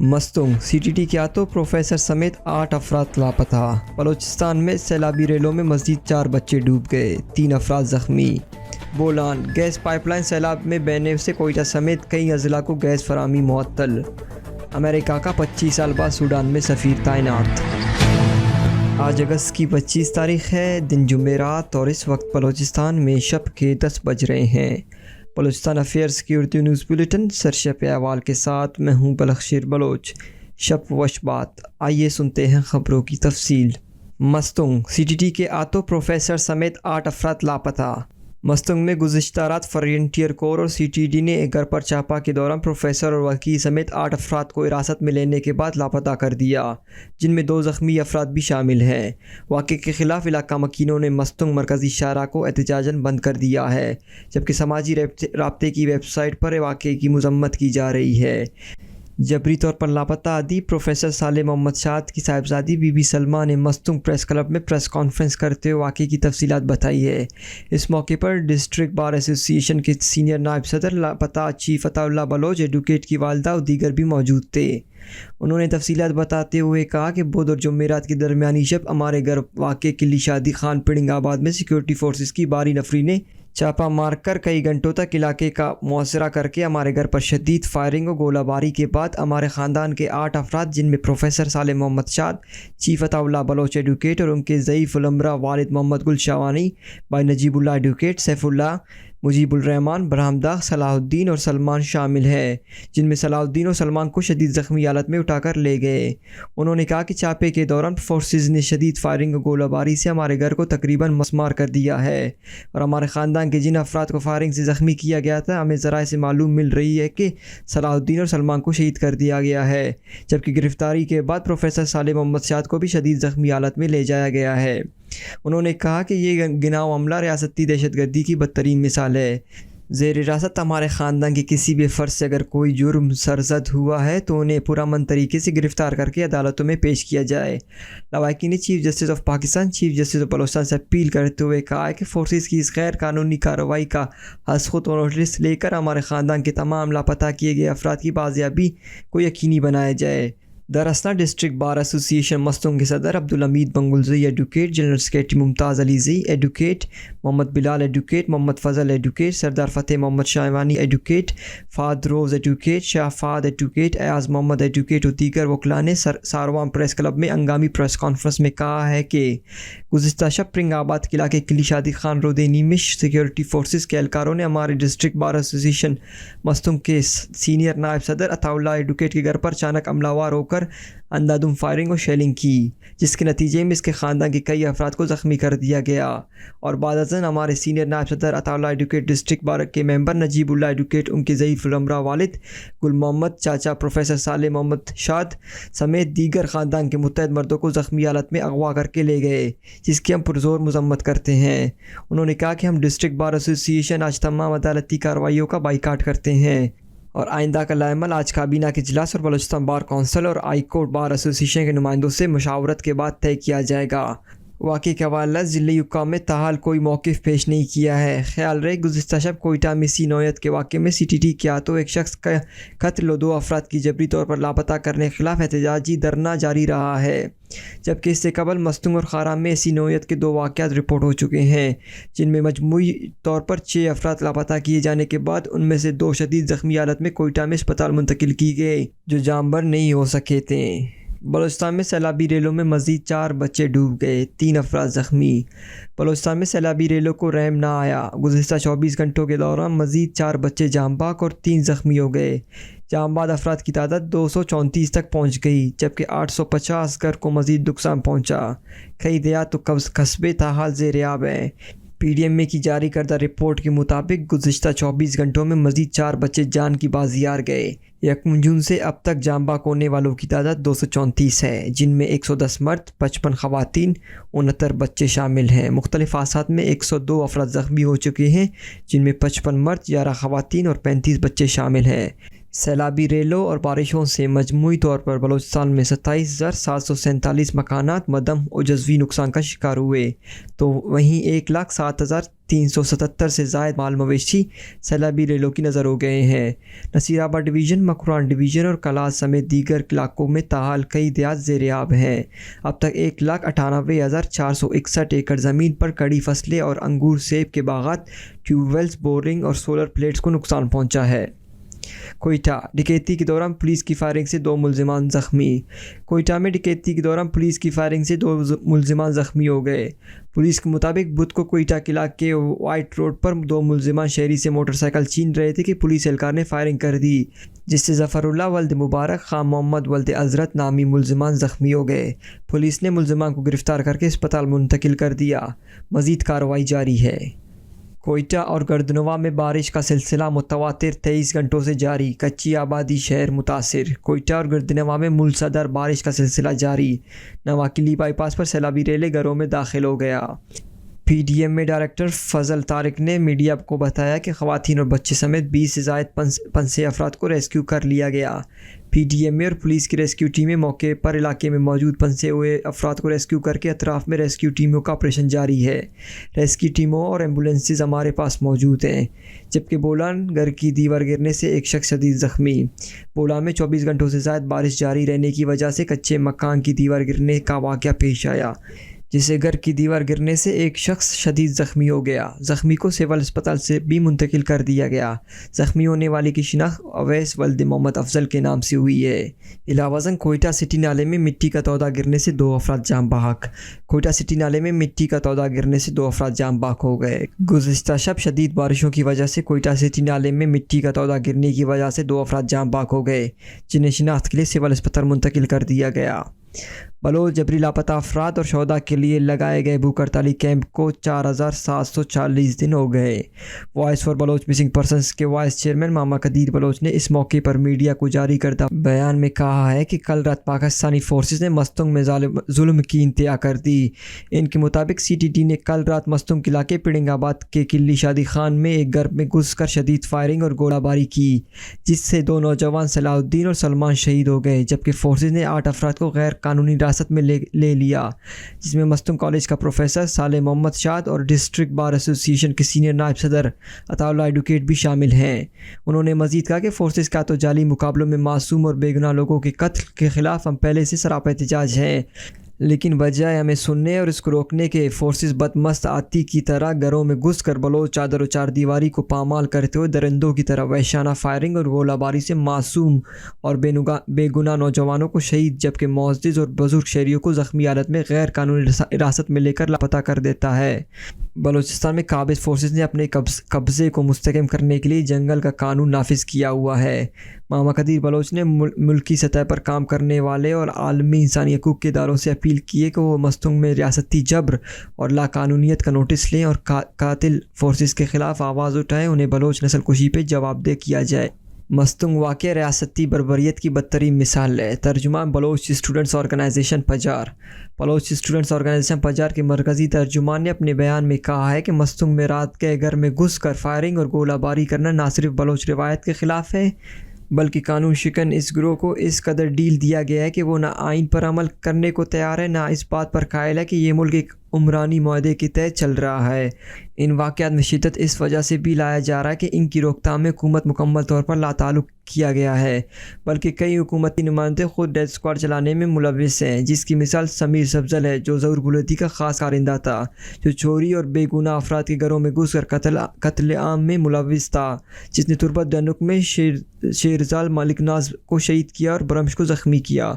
Mustang CTT کے auto professor سمیت 8 افراد لاپتہ۔ بلوچستان میں سیلابی ریلوں میں مزید 4 بچے ڈوب گئے، 3 افراد زخمی۔ بولان گیس پائپ لائن سیلاب میں بہنے سے کوئٹہ سمیت کئی اضلاع کو گیس فراہمی معطل۔ امریکہ کا 25 سال بعد سوڈان میں سفیر تعینات۔ آج اگست کی 25 تاریخ ہے، دن جمعرات، اور اس وقت بلوچستان میں شب کے 10 بج رہے ہیں۔ بلوچستان افیئرز کی اردو نیوز بلیٹن سرشپ احوال کے ساتھ میں ہوں بلخشیر بلوچ۔ شب وش بات، آئیے سنتے ہیں خبروں کی تفصیل۔ مستنگ CTT کے آٹو پروفیسر سمیت 8 افراد لاپتہ۔ مستنگ میں گزشتہ رات فرنٹیئر کور اور CTT نے ایک گھر پر چھاپہ کے دوران پروفیسر اور وکیل سمیت 8 افراد کو حراست میں لینے کے بعد لاپتہ کر دیا، جن میں 2 زخمی افراد بھی شامل ہیں۔ واقعے کے خلاف علاقہ مکینوں نے مستنگ مرکزی شاہراہ کو احتجاجاً بند کر دیا ہے، جبکہ سماجی رابطے کی ویب سائٹ پر واقعے کی مذمت کی جا رہی ہے۔ جبری طور پر لاپتہ ادیب پروفیسر صالح محمد شاد کی صاحبزادی بی بی سلمہ نے مستنگ پریس کلب میں پریس کانفرنس کرتے ہوئے واقعے کی تفصیلات بتائی ہے۔ اس موقع پر ڈسٹرکٹ بار ایسوسی ایشن کے سینئر نائب صدر لاپتہ چیف عطا اللہ بلوچ، ایڈوکیٹ کی والدہ اور دیگر بھی موجود تھے۔ انہوں نے تفصیلات بتاتے ہوئے کہا کہ بدھ اور جمعرات کی درمیانی شب ہمارے گھر واقع قلی شادی خان پڑنگ آباد میں سیکورٹی فورسز کی بھاری نفری نے چھاپہ مار کر کئی گھنٹوں تک علاقے کا محاصرہ کر کے ہمارے گھر پر شدید فائرنگ اور گولہ باری کے بعد ہمارے خاندان کے 8 افراد، جن میں پروفیسر صالح محمد شاد، چیف عطا اللہ بلوچ ایڈوکیٹ، اور ان کے ضعیف العمرہ والد محمد گل شاوانی، بھائی نجیب اللہ ایڈوکیٹ، سیف اللہ، مجیب الرحمان، برہم داغ، صلاح الدین اور سلمان شامل ہیں، جن میں صلاح الدین اور سلمان کو شدید زخمی حالت میں اٹھا کر لے گئے۔ انہوں نے کہا کہ چھاپے کے دوران فورسز نے شدید فائرنگ اور گولہ باری سے ہمارے گھر کو تقریباً مسمار کر دیا ہے، اور ہمارے خاندان کے جن افراد کو فائرنگ سے زخمی کیا گیا تھا، ہمیں ذرائع سے معلوم مل رہی ہے کہ صلاح الدین اور سلمان کو شہید کر دیا گیا ہے، جبکہ گرفتاری کے بعد پروفیسر صالح محمد شاد کو بھی شدید زخمی حالت میں لے جایا گیا ہے۔ انہوں نے کہا کہ یہ گناؤ حملہ ریاستی دہشت گردی کی بدترین مثال ہے۔ زیر حراست ہمارے خاندان کے کسی بھی فرد سے اگر کوئی جرم سرزد ہوا ہے تو انہیں پرامن طریقے سے گرفتار کر کے عدالتوں میں پیش کیا جائے۔ لوائکی نے chief justice of Pakistan, chief justice of Balochistan سے اپیل کرتے ہوئے کہا کہ فورسز کی اس غیر قانونی کارروائی کا از خود نوٹس لے کر ہمارے خاندان کے تمام لاپتہ کیے گئے افراد کی بازیابی کو یقینی بنایا جائے۔ دراصل ڈسٹرکٹ بار ایسوسی ایشن مستنگ کے صدر Abdul Hamid Bangulzai advocate, general secretary Mumtaz Ali Zai advocate, Muhammad Bilal advocate, Muhammad Fazal advocate, Sardar Fateh Muhammad Shahwani advocate, Fahad Roz advocate, Shah Fahad advocate, Ayaz Muhammad advocate اور دیگر وکلاء نے ساروان پریس کلب میں ہنگامی پریس کانفرنس میں کہا ہے کہ گزشتہ شب پرنگ آباد کے علاقے قلی شادی خان رودینی میں سیکورٹی فورسز کے اہلکاروں نے ہمارے ڈسٹرکٹ بار ایسوسی ایشن مستنگ کے سینئر نائب صدر عطا اللہ ایڈوکیٹ کے گھر پر اچانک حملہ آور ہو کر اندھادھند فائرنگ اور شیلنگ کی، جس کے نتیجے میں اس کے خاندان کے کئی افراد کو زخمی کر دیا گیا، اور بعد ازاں ہمارے سینئر نائب صدر عطا اللہ ایڈوکیٹ، ڈسٹرکٹ بار کے ممبر نجیب اللہ ایڈوکیٹ، ان کے ضعیف العمرہ والد گل محمد چاچا پروفیسر صالح محمد شاد سمیت دیگر خاندان کے متعدد مردوں کو زخمی حالت میں اغوا کر کے لے گئے، جس کی ہم پرزور مذمت کرتے ہیں۔ انہوں نے کہا کہ ہم ڈسٹرکٹ بار ایسوسی ایشن آج تمام عدالتی کارروائیوں کا بائیکاٹ کرتے ہیں، اور آئندہ کا لائحہ آج کابینہ کے اجلاس اور بلوچستان بار کونسل اور ہائی کورٹ بار ایسوسی ایشن کے نمائندوں سے مشاورت کے بعد طے کیا جائے گا۔ واقعے کے حوالے ضلعی حکام نے تاحال کوئی موقف پیش نہیں کیا ہے۔ خیال رہے گزشتہ شب کوئٹہ میں اسی نوعیت کے واقعے میں CTT کے ہاتھوں ایک شخص کا قتل و 2 افراد کی جبری طور پر لاپتہ کرنے کے خلاف احتجاجی دھرنا جاری رہا ہے، جبکہ اس سے قبل مستنگ اور خارا میں اسی نوعیت کے 2 واقعات رپورٹ ہو چکے ہیں، جن میں مجموعی طور پر 6 افراد لاپتہ کیے جانے کے بعد ان میں سے 2 شدید زخمی حالت میں کوئٹہ میں اسپتال منتقل کی گئے، جو جاں بحق نہیں ہو سکے تھے۔ بلوچستان میں سیلابی ریلوں میں مزید 4 بچے ڈوب گئے، 3 افراد زخمی۔ بلوچستان میں سیلابی ریلوں کو رحم نہ آیا، گزشتہ 24 گھنٹوں کے دوران مزید 4 بچے جاں بحق اور 3 زخمی ہو گئے۔ جاں بحق افراد کی تعداد 234 تک پہنچ گئی، جبکہ 850 گھر کو مزید نقصان پہنچا۔ کئی دیہات و قصبے تاحال زیر آب ہیں۔ PDMA کی جاری کردہ رپورٹ کے مطابق گزشتہ 24 گھنٹوں میں مزید 4 بچے جان کی بازی ہار گئے۔ 1 جون سے اب تک جاں بحق ہونے والوں کی تعداد 234 ہے، جن میں 110 مرد، 55 خواتین، 69 بچے شامل ہیں۔ مختلف حادثات میں 102 افراد زخمی ہو چکے ہیں، جن میں 55 مرد، 11 خواتین اور 35 بچے شامل ہیں۔ سیلابی ریلوں اور بارشوں سے مجموعی طور پر بلوچستان میں 27,747 مکانات مدم و جزوی نقصان کا شکار ہوئے، تو وہیں 1,07,300 377 سے زائد مال مویشی سیلابی ریلوں کی نظر ہو گئے ہیں۔ نصیر آباد ڈویژن، مکران ڈویژن اور کلاس سمیت دیگر علاقوں میں تاحال کئی دیہات زیر آب ہیں۔ اب تک 1,98,461 ایکڑ زمین پر کڑی فصلیں اور انگور، سیب کے باغات، ٹیوب ویلز، بورنگ اور سولر پلیٹس کو نقصان پہنچا ہے۔ کوئٹہ ڈکیتی کے دوران پولیس کی فائرنگ سے 2 ملزمان زخمی۔ کوئٹہ میں ڈکیتی کے دوران پولیس کی فائرنگ سے 2 ملزمان زخمی ہو گئے۔ پولیس کے مطابق بدھ کو کوئٹہ قلعہ کے وائٹ روڈ پر 2 ملزمان شہری سے موٹر سائیکل چھین رہے تھے کہ پولیس اہلکار نے فائرنگ کر دی، جس سے ظفر اللہ ولد مبارک، خان محمد ولد عزرت نامی ملزمان زخمی ہو گئے۔ پولیس نے ملزمان کو گرفتار کر کے اسپتال منتقل کر دیا۔ مزید کارروائی جاری ہے۔ کوئٹہ اور گردنوا میں بارش کا سلسلہ متواتر 23 گھنٹوں سے جاری، کچی آبادی شہر متاثر۔ کوئٹہ اور گردنوا میں موسلادھار بارش کا سلسلہ جاری، نواکلی بائی پاس پر سیلابی ریلیں گھروں میں داخل ہو گیا۔ پی ڈی ایم میں ڈائریکٹر فضل طارق نے میڈیا کو بتایا کہ خواتین اور بچے سمیت 20 سے زائد پنسے افراد کو ریسکیو کر لیا گیا۔ پی ڈی ایم میں اور پولیس کی ریسکیو ٹیمیں موقع پر علاقے میں موجود پھنسے ہوئے افراد کو ریسکیو کر کے اطراف میں ریسکیو ٹیموں کا آپریشن جاری ہے۔ ریسکیو ٹیموں اور ایمبولینسز ہمارے پاس موجود ہیں۔ جبکہ بولان گھر کی دیوار گرنے سے ایک شخص شدید زخمی۔ بولان میں 24 گھنٹوں سے زائد بارش جاری رہنے کی وجہ سے کچے مکان کی دیوار گرنے کا واقعہ پیش آیا، جس سے گھر کی دیوار گرنے سے ایک شخص شدید زخمی ہو گیا۔ زخمی کو سول اسپتال سے بھی منتقل کر دیا گیا۔ زخمی ہونے والے کی شناخت اویس ولد محمد افضل کے نام سے ہوئی ہے۔ علاوہ کوئٹہ سٹی نالے میں مٹی کا تودہ گرنے سے 2 افراد جاں بحق۔ کوئٹہ سٹی نالے میں مٹی کا تودہ گرنے سے 2 افراد جاں بحق ہو گئے۔ گزشتہ شب شدید بارشوں کی وجہ سے کوئٹہ سٹی نالے میں مٹی کا تودہ گرنے کی وجہ سے 2 افراد جاں بحق ہو گئے، جنہیں شناخت کے لیے سول اسپتال منتقل کر دیا گیا۔ بلوچ جبری لاپتہ افراد اور شہداء کے لیے لگائے گئے بھوک ہڑتالی کیمپ کو 4740 دن ہو گئے۔ Voice for Baloch missing persons کے وائس چیئرمین ماما قدیر بلوچ نے اس موقع پر میڈیا کو جاری کردہ بیان میں کہا ہے کہ کل رات پاکستانی فورسز نے مستنگ میں ظلم کی انتہا کر دی۔ ان کے مطابق سی ٹی ٹی نے کل رات مستنگ قلعہ کے پڑنگ آباد کے قلی شادی خان میں ایک گھر میں گھس کر شدید فائرنگ اور گولہ باری کی، جس سے 2 نوجوان صلاح الدین اور سلمان شہید ہو گئے، جبکہ فورسز نے 8 افراد کو غیر قانونی حراست میں لے لیا، جس میں مستنگ کالج کا پروفیسر صالح محمد شاد اور ڈسٹرکٹ بار ایسوسی ایشن کے سینئر نائب صدر عطا اللہ ایڈوکیٹ بھی شامل ہیں۔ انہوں نے مزید کہا کہ فورسز کا تو جعلی مقابلوں میں معصوم اور بے گناہ لوگوں کے قتل کے خلاف ہم پہلے سے سراپا احتجاج ہیں، لیکن بجائے ہمیں سننے اور اس کو روکنے کے، فورسز بدمست آتی کی طرح گھروں میں گھس کر بلوچ چادر و چار دیواری کو پامال کرتے ہوئے درندوں کی طرح وحشانہ فائرنگ اور گولہ باری سے معصوم اور بے گناہ نوجوانوں کو شہید، جبکہ معزز اور بزرگ شہریوں کو زخمی حالت میں غیر قانونی حراست میں لے کر لاپتہ کر دیتا ہے۔ بلوچستان میں قابض فورسز نے اپنے قبضے کو مستحکم کرنے کے لیے جنگل کا قانون نافذ کیا ہوا ہے۔ ماما قدیر بلوچ نے ملکی سطح پر کام کرنے والے اور عالمی انسانی حقوق کے اداروں سے اپیل کی ہے کہ وہ مستنگ میں ریاستی جبر اور لا قانونیت کا نوٹس لیں اور قاتل فورسز کے خلاف آواز اٹھائیں، انہیں بلوچ نسل کشی پہ جواب دہ کیا جائے۔ مستنگ واقعہ ریاستی بربریت کی بدترین مثال ہے۔ ترجمہ Baloch students organization پجار۔ Baloch students organization پجار کے مرکزی ترجمان نے اپنے بیان میں کہا ہے کہ مستنگ میں رات کے گھر میں گھس کر فائرنگ اور گولہ باری کرنا نہ صرف بلوچ روایت کے خلاف ہے، بلکہ قانون شکن اس گروہ کو اس قدر ڈھیل دیا گیا ہے کہ وہ نہ آئین پر عمل کرنے کو تیار ہے، نہ اس بات پر قائل ہے کہ یہ ملک ایک عمرانی معاہدے کے تحت چل رہا ہے۔ ان واقعات میں شدت اس وجہ سے بھی لایا جا رہا ہے کہ ان کی روک تھام میں حکومت مکمل طور پر لاتعلق کیا گیا ہے، بلکہ کئی حکومتی نمائندے خود ڈیتھ اسکواڈ چلانے میں ملوث ہیں، جس کی مثال سمیر سبزل ہے، جو ظہور گلوتی کا خاص کارندہ تھا، جو چوری اور بے گناہ افراد کے گھروں میں گھس کر قتل عام میں ملوث تھا، جس نے تربت دنک میں شیرزال ملک ناز کو شہید کیا اور برمش کو زخمی کیا۔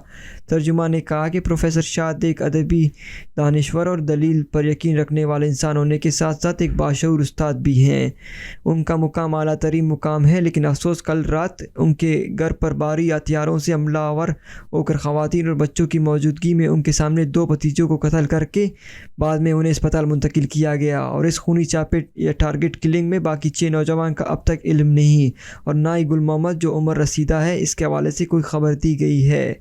ترجمہ نے کہا کہ پروفیسر شاد ایک ادبی دانشور اور دلیل پر یقین رکھنے والے انسان ہونے کے ساتھ ساتھ ایک باشعور استاد بھی ہیں۔ ان کا مقام اعلیٰ ترین مقام ہے، لیکن افسوس کل رات ان کے گھر پر بھاری ہتھیاروں سے حملہ آور ہو کر خواتین اور بچوں کی موجودگی میں ان کے سامنے 2 بھتیجوں کو قتل کر کے بعد میں انہیں اسپتال منتقل کیا گیا، اور اس خونی چاپے یا ٹارگٹ کلنگ میں باقی 6 نوجوان کا اب تک علم نہیں، اور نہ ہی گل محمد جو عمر رسیدہ ہے اس کے حوالے سے کوئی خبر دی گئی ہے۔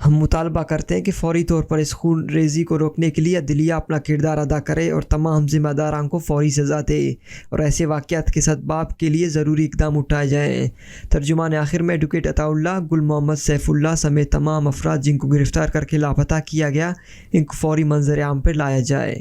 ہم مطالبہ کرتے ہیں کہ فوری طور پر اس خون ریزی کو روکنے کے لیے عدلیہ اپنا کردار ادا کرے اور تمام ذمہ داران کو فوری سزا دے، اور ایسے واقعات کے سبب کے لیے ضروری اقدام اٹھائے جائیں۔ ترجمان آخر میں ایڈوکیٹ عطا اللہ، گل محمد سیف اللہ سمیت تمام افراد جن کو گرفتار کر کے لاپتہ کیا گیا، ان کو فوری منظر عام پر لایا جائے۔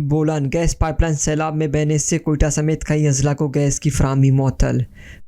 بولان گیس پائپ لائن سیلاب میں بہنے سے کوئٹہ سمیت کئی اضلاع کو گیس کی فراہمی معطل۔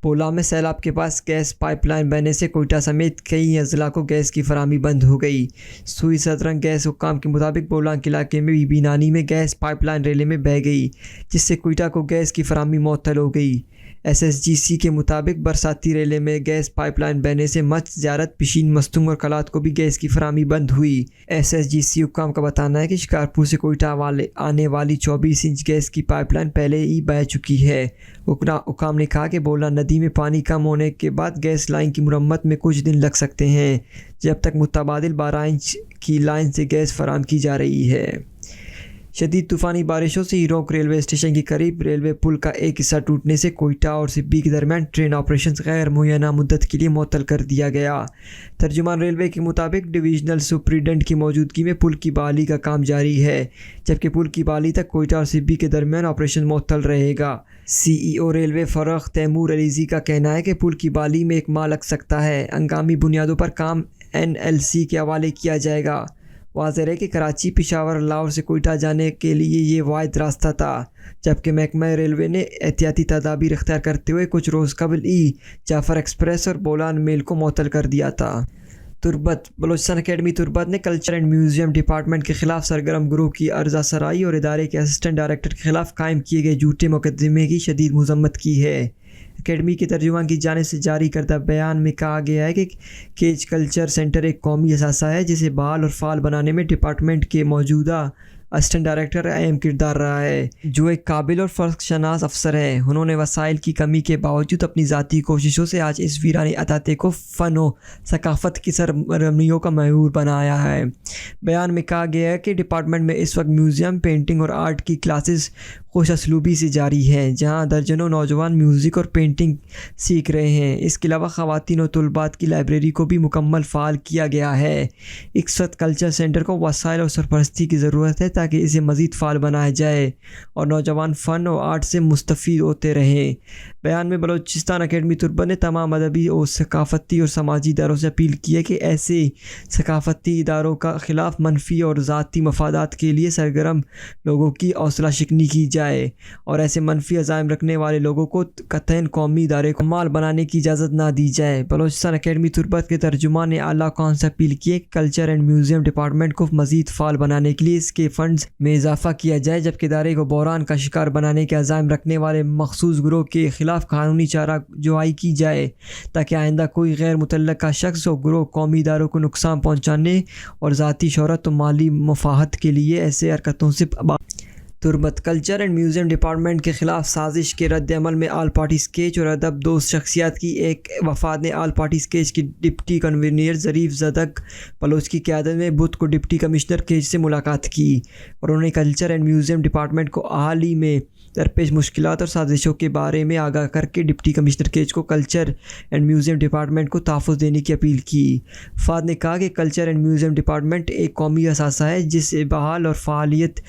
بولان میں سیلاب کے پاس گیس پائپ لائن بہنے سے کوئٹہ سمیت کئی اضلاع کو گیس کی فراہمی بند ہو گئی۔ سوئی سترنگ گیس حکام کے مطابق بولان کے علاقے میں بی نانی میں گیس پائپ لائن ریلے میں بہہ گئی، جس سے کوئٹہ کو گیس کی فراہمی معطل ہو گئی۔ SSGC کے مطابق برساتی ریلے میں گیس پائپ لائن بہنے سے مچ زیارت، پشین، مستنگ اور کلات کو بھی گیس کی فراہمی بند ہوئی۔ SSGC حکام کا بتانا ہے کہ شکارپور سے کوئٹہ آنے والی 24 انچ گیس کی پائپ لائن پہلے ہی بہہ چکی ہے۔ حکام نے کہا کہ بولان ندی میں پانی کم ہونے کے بعد گیس لائن کی مرمت میں کچھ دن لگ سکتے ہیں، جب تک متبادل 12 انچ کی لائن سے گیس فراہم کی جا رہی ہے۔ شدید طوفانی بارشوں سے ہیروک ریلوے اسٹیشن کے قریب ریلوے پل کا ایک حصہ ٹوٹنے سے کوئٹہ اور سبی کے درمیان ٹرین آپریشنز غیر معینہ مدت کے لیے معطل کر دیا گیا۔ ترجمان ریلوے کے مطابق ڈویژنل سپرنٹینڈنٹ کی موجودگی میں پل کی بحالی کا کام جاری ہے، جبکہ پل کی بحالی تک کوئٹہ اور سبی کے درمیان آپریشن معطل رہے گا۔ CEO ریلوے فروخ تیمور علیزی کا کہنا ہے کہ پل کی بحالی میں ایک ماہ لگ سکتا ہے۔ ہنگامی بنیادوں پر کام NLC کے حوالے کیا جائے گا۔ واضح ہے کہ کراچی، پشاور اور لاہور سے کوئٹہ جانے کے لیے یہ واحد راستہ تھا، جبکہ محکمہ ریلوے نے احتیاطی تدابیر اختیار کرتے ہوئے کچھ روز قبل جعفر ایکسپریس اور بولان میل کو معطل کر دیا تھا۔ تربت بلوچستان اکیڈمی تربت نے کلچر اینڈ میوزیم ڈپارٹمنٹ کے خلاف سرگرم گروہ کی عرضہ سرائی اور ادارے کے اسسٹنٹ ڈائریکٹر کے خلاف قائم کیے گئے جھوٹے مقدمے کی شدید مذمت کی ہے۔ اکیڈمی کے ترجمان کی جانب سے جاری کردہ بیان میں کہا گیا ہے کہ کیج کلچر سینٹر ایک قومی اثاثہ ہے جسے بحال اور فعال بنانے میں ڈپارٹمنٹ کے موجودہ اسسٹنٹ ڈائریکٹر اہم کردار رہا ہے، جو ایک قابل اور فرق شناس افسر ہے۔ انہوں نے وسائل کی کمی کے باوجود اپنی ذاتی کوششوں سے آج اس ویرانی احاطے کو فن و ثقافت کی سرگرمیوں کا محور بنایا ہے۔ بیان میں کہا گیا ہے کہ ڈپارٹمنٹ میں اس وقت میوزیم، پینٹنگ اور آرٹ کی کلاسز خوش اسلوبی سے جاری ہیں، جہاں درجنوں نوجوان میوزک اور پینٹنگ سیکھ رہے ہیں۔ اس کے علاوہ خواتین اور طلباء کی لائبریری کو بھی مکمل فعال کیا گیا ہے۔ اس وقت کلچر سینٹر کو وسائل اور سرپرستی کی ضرورت ہے تاکہ اسے مزید فعال بنایا جائے اور نوجوان فن اور آرٹ سے مستفید ہوتے رہیں۔ بیان میں بلوچستان اکیڈمی تربت نے تمام ادبی اور ثقافتی اور سماجی اداروں سے اپیل کی ہے کہ ایسے ثقافتی اداروں کا خلاف منفی اور ذاتی مفادات کے لیے سرگرم لوگوں کی حوصلہ شکنی کی جائے اور ایسے منفی عزائم رکھنے والے لوگوں کو قطعاً قومی ادارے کو مال بنانے کی اجازت نہ دی جائے۔ بلوچستان اکیڈمی تربت کے ترجمان نے اعلیٰ کون سے اپیل کی ہے کہ کلچر اینڈ میوزیم ڈپارٹمنٹ کو مزید فعال بنانے کے لیے اس کے فنڈز میں اضافہ کیا جائے، جبکہ ادارے کو بحران کا شکار بنانے کے عزائم رکھنے والے مخصوص گروہ کے خلاف قانونی چارہ جوئی کی جائے تاکہ آئندہ کوئی غیر متعلقہ شخص اور گروہ قومی اداروں کو نقصان پہنچانے اور ذاتی شہرت و مالی مفاہمت کے لیے ایسے حرکتوں سے تربت کلچر اینڈ میوزیم ڈپارٹمنٹ کے خلاف سازش کے رد عمل میں آل پارٹی اسکیچ اور ادب دوست شخصیات کی ایک وفد نے آل پارٹی اسکیچ کی ڈپٹی کنوینر ظریف زدک بلوچ کی قیادت میں بدھ کو ڈپٹی کمشنر کیج سے ملاقات کی اور انہوں نے کلچر اینڈ میوزیم ڈپارٹمنٹ کو حال ہی میں درپیش مشکلات اور سازشوں کے بارے میں آگاہ کر کے ڈپٹی کمشنر کیج کو کلچر اینڈ میوزیم ڈپارٹمنٹ کو تحفظ دینے کی اپیل کی۔ وفد نے کہا کہ کلچر اینڈ میوزیم ڈپارٹمنٹ ایک قومی اثاثہ ہے جسے بحال اور فعالیت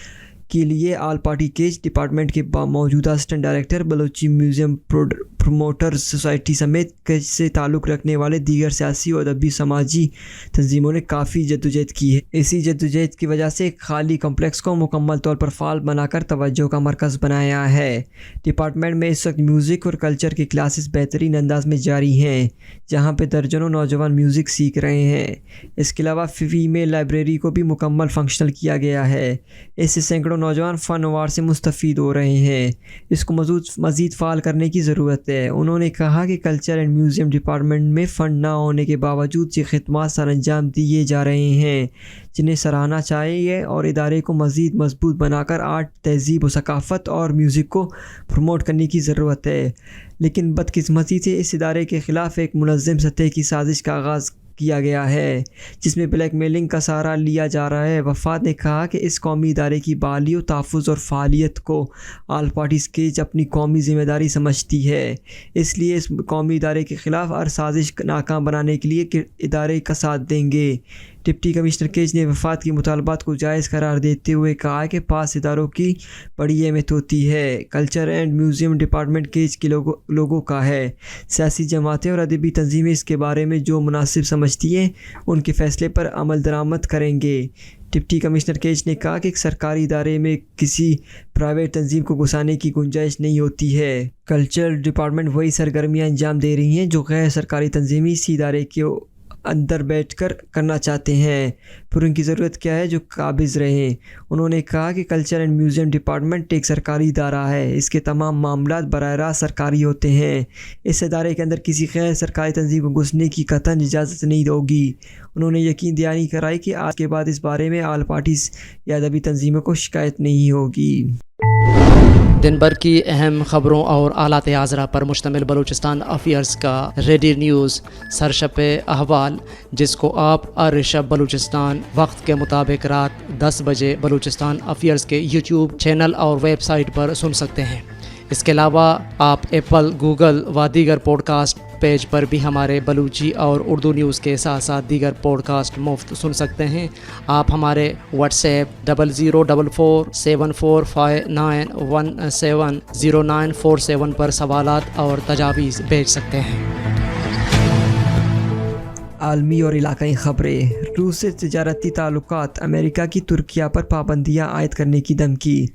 کے لیے آل پارٹی کیج ڈپارٹمنٹ کے موجودہ assistant director, Balochi museum promoters society سمیت کیج سے تعلق رکھنے والے دیگر سیاسی اور ادبی سماجی تنظیموں نے کافی جدوجہد کی ہے۔ اسی جدوجہد کی وجہ سے ایک خالی کمپلیکس کو مکمل طور پر فعال بنا کر توجہ کا مرکز بنایا ہے۔ ڈپارٹمنٹ میں اس وقت میوزک اور کلچر کی کلاسز بہترین انداز میں جاری ہیں، جہاں پہ درجنوں نوجوان میوزک سیکھ رہے ہیں۔ اس کے علاوہ فیمیل لائبریری کو بھی مکمل فنکشنل کیا گیا ہے۔ اس سے سینکڑوں نوجوان فن و آرٹ سے مستفید ہو رہے ہیں۔ اس کو مزید فعال کرنے کی ضرورت ہے۔ انہوں نے کہا کہ کلچر اینڈ میوزیم ڈپارٹمنٹ میں فنڈ نہ ہونے کے باوجود یہ خدمات سر انجام دیے جا رہے ہیں جنہیں سراہنا چاہیے اور ادارے کو مزید مضبوط بنا کر آرٹ، تہذیب و ثقافت اور میوزک کو پروموٹ کرنے کی ضرورت ہے۔ لیکن بدقسمتی سے اس ادارے کے خلاف ایک منظم سطح کی سازش کا آغاز کیا گیا ہے جس میں بلیک میلنگ کا سہارا لیا جا رہا ہے۔ وفد نے کہا کہ اس قومی ادارے کی بحالی و تحفظ اور فعالیت کو آل پارٹی اسکیچ اپنی قومی ذمہ داری سمجھتی ہے، اس لیے اس قومی ادارے کے خلاف ہر سازش ناکام بنانے کے لیے ادارے کا ساتھ دیں گے۔ ڈپٹی کمشنر کیج نے وفد کی مطالبات کو جائز قرار دیتے ہوئے کہا کہ پاس اداروں کی بڑی اہمیت ہوتی ہے۔ Culture and museum department cage کے لوگوں کا ہے۔ سیاسی جماعتیں اور ادبی تنظیمیں اس کے بارے میں جو مناسب سمجھتی ہیں ان کے فیصلے پر عمل درآمد کریں گے۔ ڈپٹی کمشنر کیج نے کہا کہ ایک سرکاری ادارے میں کسی پرائیویٹ تنظیم کو گھسانے کی گنجائش نہیں ہوتی ہے۔ کلچرل ڈپارٹمنٹ وہی سرگرمیاں انجام دے رہی ہیں جو غیر سرکاری تنظیمیں اسی ادارے کے اندر بیٹھ کر کرنا چاہتے ہیں، پھر ان کی ضرورت کیا ہے جو قابض رہیں۔ انہوں نے کہا کہ کلچر اینڈ میوزیم ڈپارٹمنٹ ایک سرکاری ادارہ ہے، اس کے تمام معاملات براہ راست سرکاری ہوتے ہیں، اس ادارے کے اندر کسی غیر سرکاری تنظیم کو گھسنے کی قطعاً اجازت نہیں ہوگی۔ انہوں نے یقین دہانی کرائی کہ آج کے بعد اس بارے میں آل پارٹیز یا ادبی تنظیموں کو شکایت نہیں ہوگی۔ دن بھر کی اہم خبروں اور آلات حاضرہ پر مشتمل بلوچستان افیئرز کا ریڈی نیوز سرشپ احوال، جس کو آپ شب بلوچستان وقت کے مطابق رات 10 بجے بلوچستان افیئرز کے یوٹیوب چینل اور ویب سائٹ پر سن سکتے ہیں۔ اس کے علاوہ آپ ایپل، گوگل و دیگر پوڈ کاسٹ پیج پر بھی ہمارے بلوچی اور اردو نیوز کے ساتھ ساتھ دیگر پوڈ کاسٹ مفت سن سکتے ہیں۔ آپ ہمارے واٹس ایپ 00447459170947 پر سوالات اور تجاویز بھیج سکتے ہیں۔ عالمی اور علاقائی خبریں۔ روس سے تجارتی تعلقات، امریکہ کی ترکیہ پر پابندیاں عائد کرنے کی دھمکی۔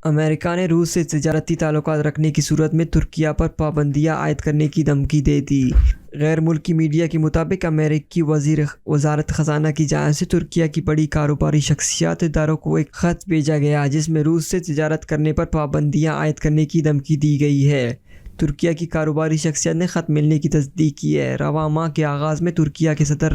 امریکہ نے روس سے تجارتی تعلقات رکھنے کی صورت میں ترکیہ پر پابندیاں عائد کرنے کی دھمکی دے دی۔ غیر ملکی میڈیا کے مطابق امریکی وزارت خزانہ کی جانب سے ترکیہ کی بڑی کاروباری شخصیات اداروں کو ایک خط بھیجا گیا جس میں روس سے تجارت کرنے پر پابندیاں عائد کرنے کی دھمکی دی گئی ہے۔ ترکیہ کی کاروباری شخصیت نے خط ملنے کی تصدیق کی ہے۔ رواں ماہ کے آغاز میں ترکیہ کے صدر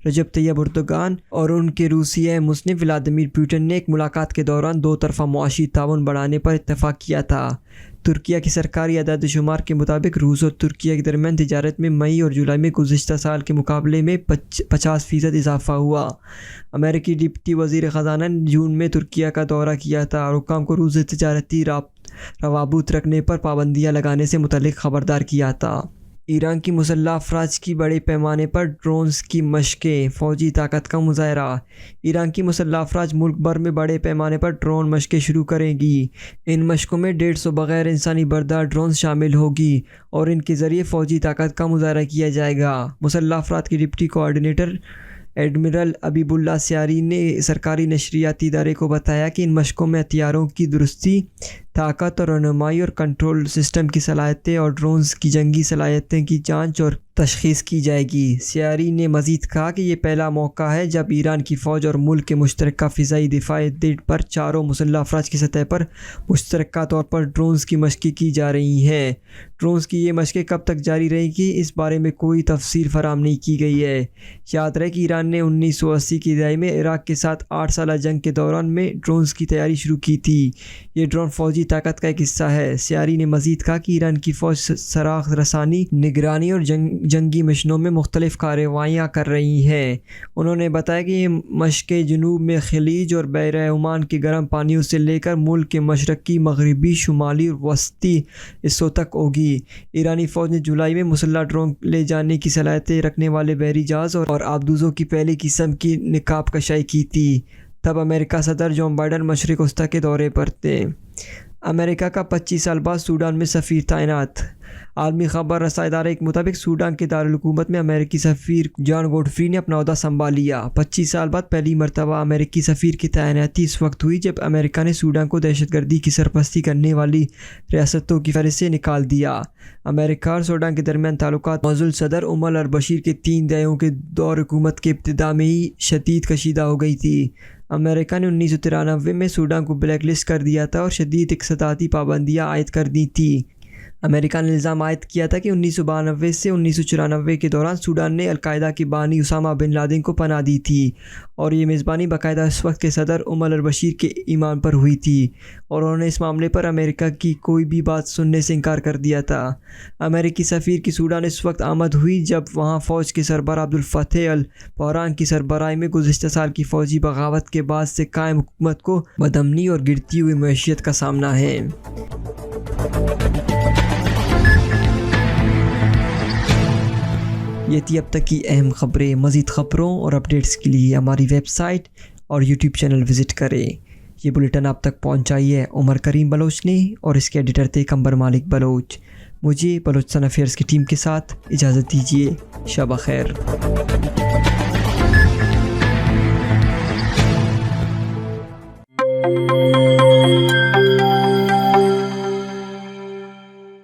رجب طیب اردوغان اور ان کے روسی اہم مسند ولادیمیر پوٹن نے ایک ملاقات کے دوران دو طرفہ معاشی تعاون بڑھانے پر اتفاق کیا تھا۔ ترکیہ کی سرکاری اعداد و شمار کے مطابق روس اور ترکیہ کے درمیان تجارت میں مئی اور جولائی میں گزشتہ سال کے مقابلے میں 50% اضافہ ہوا۔ امریکی ڈپٹی وزیر خزانہ نے جون میں ترکیہ کا دورہ کیا تھا اور حکام کو روس سے تجارتی روابط رکھنے پر پابندیاں لگانے سے متعلق خبردار کیا تھا۔ ایران کی مسلح افواج کی بڑے پیمانے پر ڈرونز کی مشقیں، فوجی طاقت کا مظاہرہ۔ ایران کی مسلح افواج ملک بھر میں بڑے پیمانے پر ڈرون مشقیں شروع کریں گی۔ ان مشقوں میں 150 بغیر انسانی بردار ڈرونز شامل ہوگی اور ان کے ذریعے فوجی طاقت کا مظاہرہ کیا جائے گا۔ مسلح افواج کے ڈپٹی کوآرڈینیٹر ایڈمرل حبیب اللہ سیاری نے سرکاری نشریاتی ادارے کو بتایا کہ ان مشقوں میں ہتھیاروں کی درستی، طاقت اور رہنمائی اور کنٹرول سسٹم کی صلاحیتیں اور ڈرونز کی جنگی صلاحیتیں کی جانچ اور تشخیص کی جائے گی۔ سیاری نے مزید کہا کہ یہ پہلا موقع ہے جب ایران کی فوج اور ملک کے مشترکہ فضائی دفاعی پر چاروں مسلح افواج کی سطح پر مشترکہ طور پر ڈرونز کی مشقیں کی جا رہی ہیں۔ ڈرونز کی یہ مشقیں کب تک جاری رہیں گی اس بارے میں کوئی تفصیل فراہم نہیں کی گئی ہے۔ یاد رہے کہ ایران نے 1980 کی دہائی میں عراق کے ساتھ 8 سالہ جنگ کے دوران میں ڈرونز کی تیاری شروع کی تھی۔ یہ ڈرون فوجی طاقت کا ایک حصہ ہے۔ سیاری نے مزید کہا کہ ایران کی فوج سراغ رسانی، نگرانی اور جنگی مشنوں میں مختلف کارروائیاں کر رہی ہیں۔ انہوں نے بتایا کہ یہ مشقیں جنوب میں خلیج اور بحیرہ عمان کے گرم پانیوں سے لے کر ملک کے مشرقی، مغربی، شمالی اور وسطی حصوں تک ہوگی۔ ایرانی فوج نے جولائی میں مسلح ڈرون لے جانے کی صلاحیتیں رکھنے والے بحری جہاز اور آبدوزوں کی پہلی قسم کی نقاب کشائی کی تھی۔ تب امریکہ صدر جو بائیڈن مشرق وسطیٰ کے دورے پر تھے۔ امریکہ کا 25 سال بعد سوڈان میں سفیر تعینات۔ عالمی خبر رساں ادارے کے مطابق سوڈان کے دارالحکومت میں امریکی سفیر جان گوڈفری نے اپنا عہدہ سنبھال لیا۔ 25 سال بعد پہلی مرتبہ امریکی سفیر کی تعیناتی اس وقت ہوئی جب امریکہ نے سوڈان کو دہشت گردی کی سرپرستی کرنے والی ریاستوں کی فہرست سے نکال دیا۔ امریکہ اور سوڈان کے درمیان تعلقات معزول صدر عمر البشیر کے 3 دہائیوں کے دور حکومت کے ابتدا میں ہی شدید کشیدہ ہو گئی تھی۔ امریکہ نے 1993 میں سوڈان کو بلیک لسٹ کر دیا تھا اور شدید اقتصادی پابندیاں عائد کر دی تھیں۔ امریکہ نے الزام عائد کیا تھا کہ 1992 سے 1994 کے دوران سوڈان نے القاعدہ کے بانی اسامہ بن لادن کو پناہ دی تھی اور یہ میزبانی باقاعدہ اس وقت کے صدر عمر البشیر کے ایمان پر ہوئی تھی اور انہوں نے اس معاملے پر امریکہ کی کوئی بھی بات سننے سے انکار کر دیا تھا۔ امریکی سفیر کی سوڈان اس وقت آمد ہوئی جب وہاں فوج کے سربراہ عبدالفتاح البرہان کی سربراہی میں گزشتہ سال کی فوجی بغاوت کے بعد سے قائم حکومت کو بدامنی اور گرتی ہوئی معیشت کا سامنا ہے۔ یہ تھی اب تک کی اہم خبریں. مزید خبروں اور اپڈیٹس کے لیے ہماری ویب سائٹ اور یوٹیوب چینل وزٹ کریں. یہ بلیٹن آپ تک پہنچائی ہے عمر کریم بلوچ نے اور اس کے ایڈیٹر تھے قمبر مالک بلوچ. مجھے بلوچستان افیئرز کی ٹیم کے ساتھ اجازت دیجیے. شب خیر.